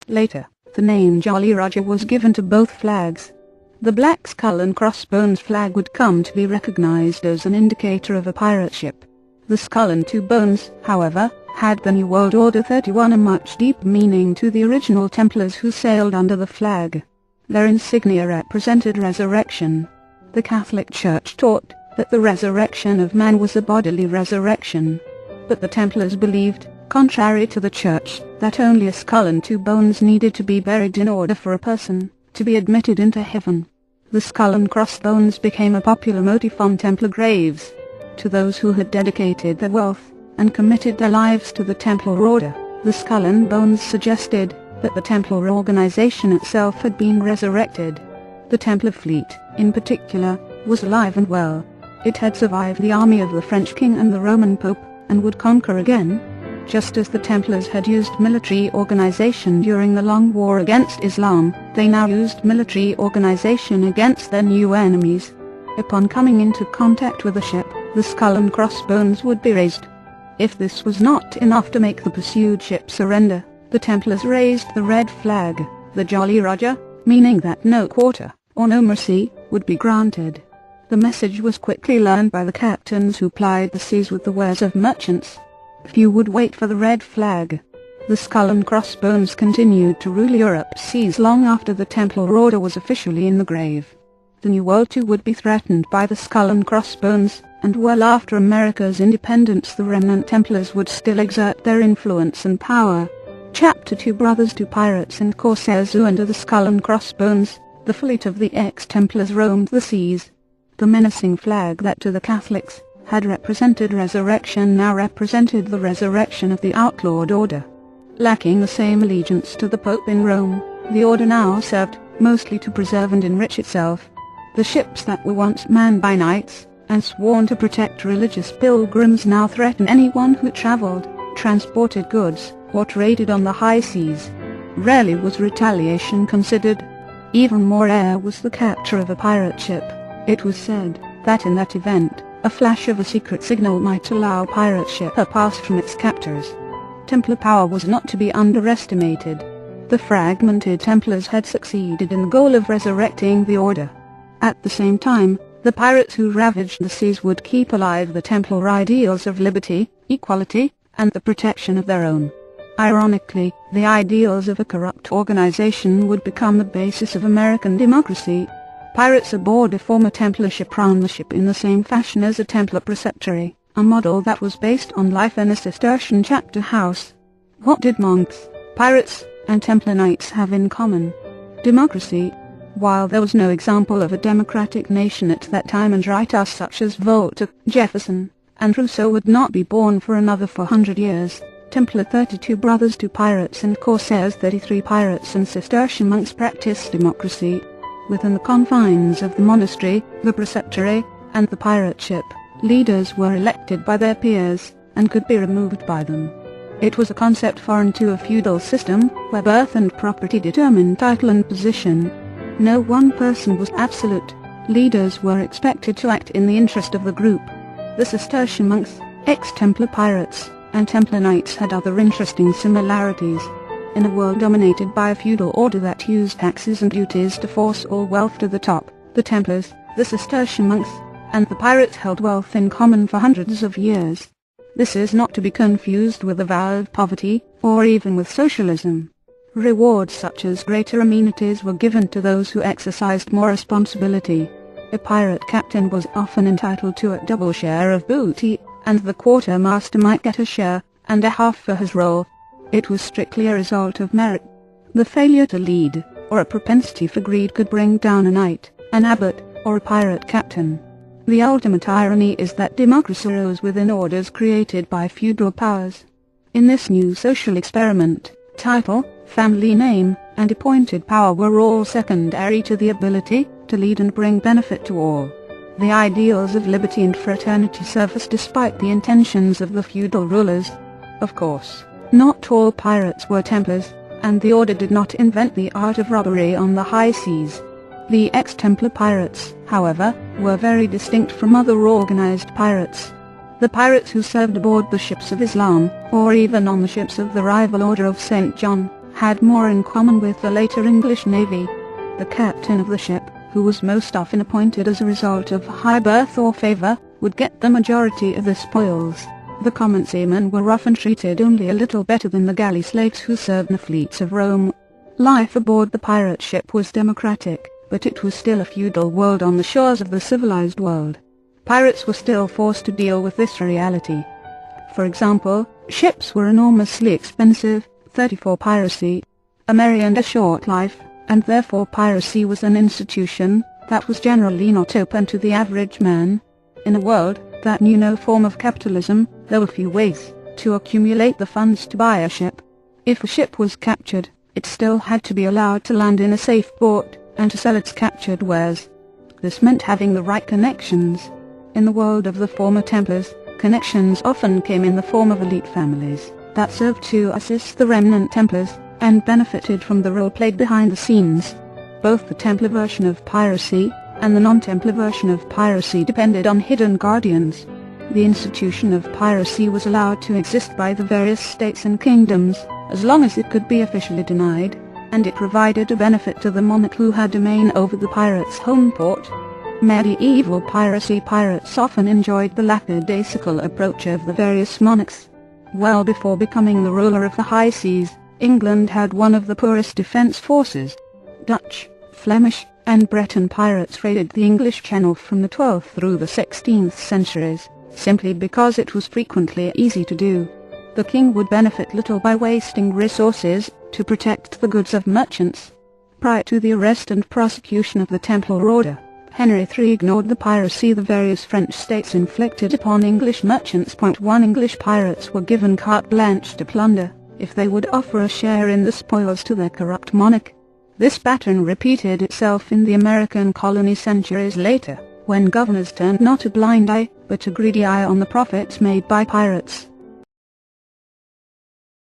Later, the name Jolly Roger was given to both flags. The black skull and crossbones flag would come to be recognized as an indicator of a pirate ship. The skull and two bones, however, had the New World Order 31 a much deeper meaning to the original Templars who sailed under the flag. Their insignia represented resurrection. The Catholic Church taught that the resurrection of man was a bodily resurrection. But the Templars believed, contrary to the Church, that only a skull and two bones needed to be buried in order for a person to be admitted into heaven. The skull and crossbones became a popular motif on Templar graves. To those who had dedicated their wealth and committed their lives to the Templar Order, the skull and bones suggested that the Templar organization itself had been resurrected. The Templar fleet, in particular, was alive and well. It had survived the army of the French king and the Roman Pope, and would conquer again. Just as the Templars had used military organization during the Long War against Islam, they now used military organization against their new enemies. Upon coming into contact with a ship, the skull and crossbones would be raised. If this was not enough to make the pursued ship surrender, the Templars raised the red flag, the Jolly Roger, meaning that no quarter, or no mercy, would be granted. The message was quickly learned by the captains who plied the seas with the wares of merchants. Few would wait for the red flag. The skull and crossbones continued to rule Europe's seas long after the Templar Order was officially in the grave. The New World too would be threatened by the skull and crossbones, and well after America's independence the remnant Templars would still exert their influence and power. Chapter 2 Brothers to Pirates and Corsairs who under the skull and crossbones, the fleet of the ex-Templars roamed the seas. The menacing flag that to the Catholics had represented resurrection now represented the resurrection of the outlawed order. Lacking the same allegiance to the Pope in Rome, the order now served mostly to preserve and enrich itself. The ships that were once manned by knights, and sworn to protect religious pilgrims now threaten anyone who traveled, transported goods, or traded on the high seas. Rarely was retaliation considered. Even more rare was the capture of a pirate ship. It was said that in that event, a flash of a secret signal might allow a pirate ship to pass from its captors. Templar power was not to be underestimated. The fragmented Templars had succeeded in the goal of resurrecting the order. At the same time, the pirates who ravaged the seas would keep alive the Templar ideals of liberty, equality, and the protection of their own. Ironically, the ideals of a corrupt organization would become the basis of American democracy. Pirates aboard a former Templar ship ran the ship in the same fashion as a Templar preceptory, a model that was based on life in a Cistercian chapter house. What did monks, pirates, and Templar knights have in common? Democracy. While there was no example of a democratic nation at that time and writers such as Voltaire, Jefferson, and Rousseau would not be born for another 400 years, Templar 32 Brothers to Pirates and Corsairs 33 Pirates and Cistercian monks practiced democracy. Within the confines of the monastery, the preceptory, and the pirate ship, leaders were elected by their peers, and could be removed by them. It was a concept foreign to a feudal system, where birth and property determined title and position. No one person was absolute. Leaders were expected to act in the interest of the group. The Cistercian monks, ex-Templar pirates, and Templar knights had other interesting similarities. In a world dominated by a feudal order that used taxes and duties to force all wealth to the top, the Templars, the Cistercian monks, and the pirates held wealth in common for hundreds of years. This is not to be confused with avowed poverty, or even with socialism. Rewards such as greater amenities were given to those who exercised more responsibility. A pirate captain was often entitled to a double share of booty, and the quartermaster might get a share and a half for his role. It was strictly a result of merit. The failure to lead, or a propensity for greed could bring down a knight, an abbot, or a pirate captain. The ultimate irony is that democracy arose within orders created by feudal powers. In this new social experiment, title, family name, and appointed power were all secondary to the ability to lead and bring benefit to all. The ideals of liberty and fraternity surfaced despite the intentions of the feudal rulers. Of course, not all pirates were Templars, and the order did not invent the art of robbery on the high seas. The ex-Templar pirates, however, were very distinct from other organized pirates. The pirates who served aboard the ships of Islam, or even on the ships of the rival Order of St. John, had more in common with the later English Navy. The captain of the ship, who was most often appointed as a result of high birth or favour, would get the majority of the spoils. The common seamen were often treated only a little better than the galley slaves who served in the fleets of Rome. Life aboard the pirate ship was democratic, but it was still a feudal world on the shores of the civilized world. Pirates were still forced to deal with this reality. For example, ships were enormously expensive, 34 piracy, a merry and a short life, and therefore piracy was an institution that was generally not open to the average man. In a world that knew no form of capitalism, there were few ways to accumulate the funds to buy a ship. If a ship was captured, it still had to be allowed to land in a safe port, and to sell its captured wares. This meant having the right connections. In the world of the former Templars, connections often came in the form of elite families that served to assist the remnant Templars, and benefited from the role played behind the scenes. Both the Templar version of piracy and the non-Templar version of piracy depended on hidden guardians. The institution of piracy was allowed to exist by the various states and kingdoms, as long as it could be officially denied, and it provided a benefit to the monarch who had domain over the pirate's home port. Medieval pirates often enjoyed the lackadaisical approach of the various monarchs. Well before becoming the ruler of the high seas, England had one of the poorest defence forces. Dutch, Flemish, and Breton pirates raided the English Channel from the 12th through the 16th centuries, simply because it was frequently easy to do. The king would benefit little by wasting resources to protect the goods of merchants. Prior to the arrest and prosecution of the Templar Order, Henry III ignored the piracy the various French states inflicted upon English merchants. 1 English pirates were given carte blanche to plunder, if they would offer a share in the spoils to their corrupt monarch. This pattern repeated itself in the American colony centuries later, when governors turned not a blind eye, but a greedy eye on the profits made by pirates.